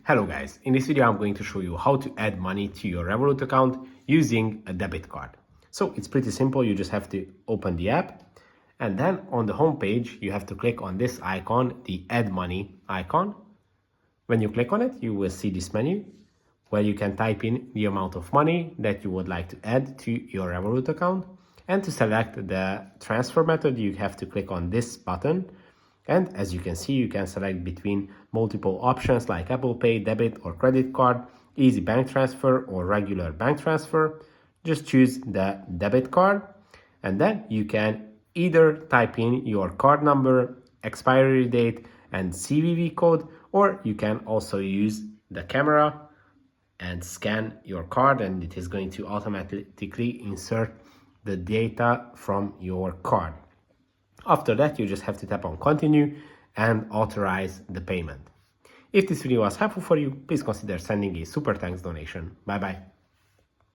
Hello guys, in this video I'm going to show you how to add money to your Revolut account using a debit card. So it's pretty simple, you just have to open the app and then on the home page you have to click on this icon, the add money icon. When you click on it, you will see this menu where you can type in the amount of money that you would like to add to your Revolut account. And to select the transfer method, you have to click on this button. And as you can see, you can select between multiple options like Apple Pay, debit or credit card, easy bank transfer or regular bank transfer. Just choose the debit card and then you can either type in your card number, expiry date and CVV code, or you can also use the camera and scan your card and it is going to automatically insert the data from your card. After that, you just have to tap on continue and authorize the payment. If this video was helpful for you, please consider sending a super thanks donation. Bye bye.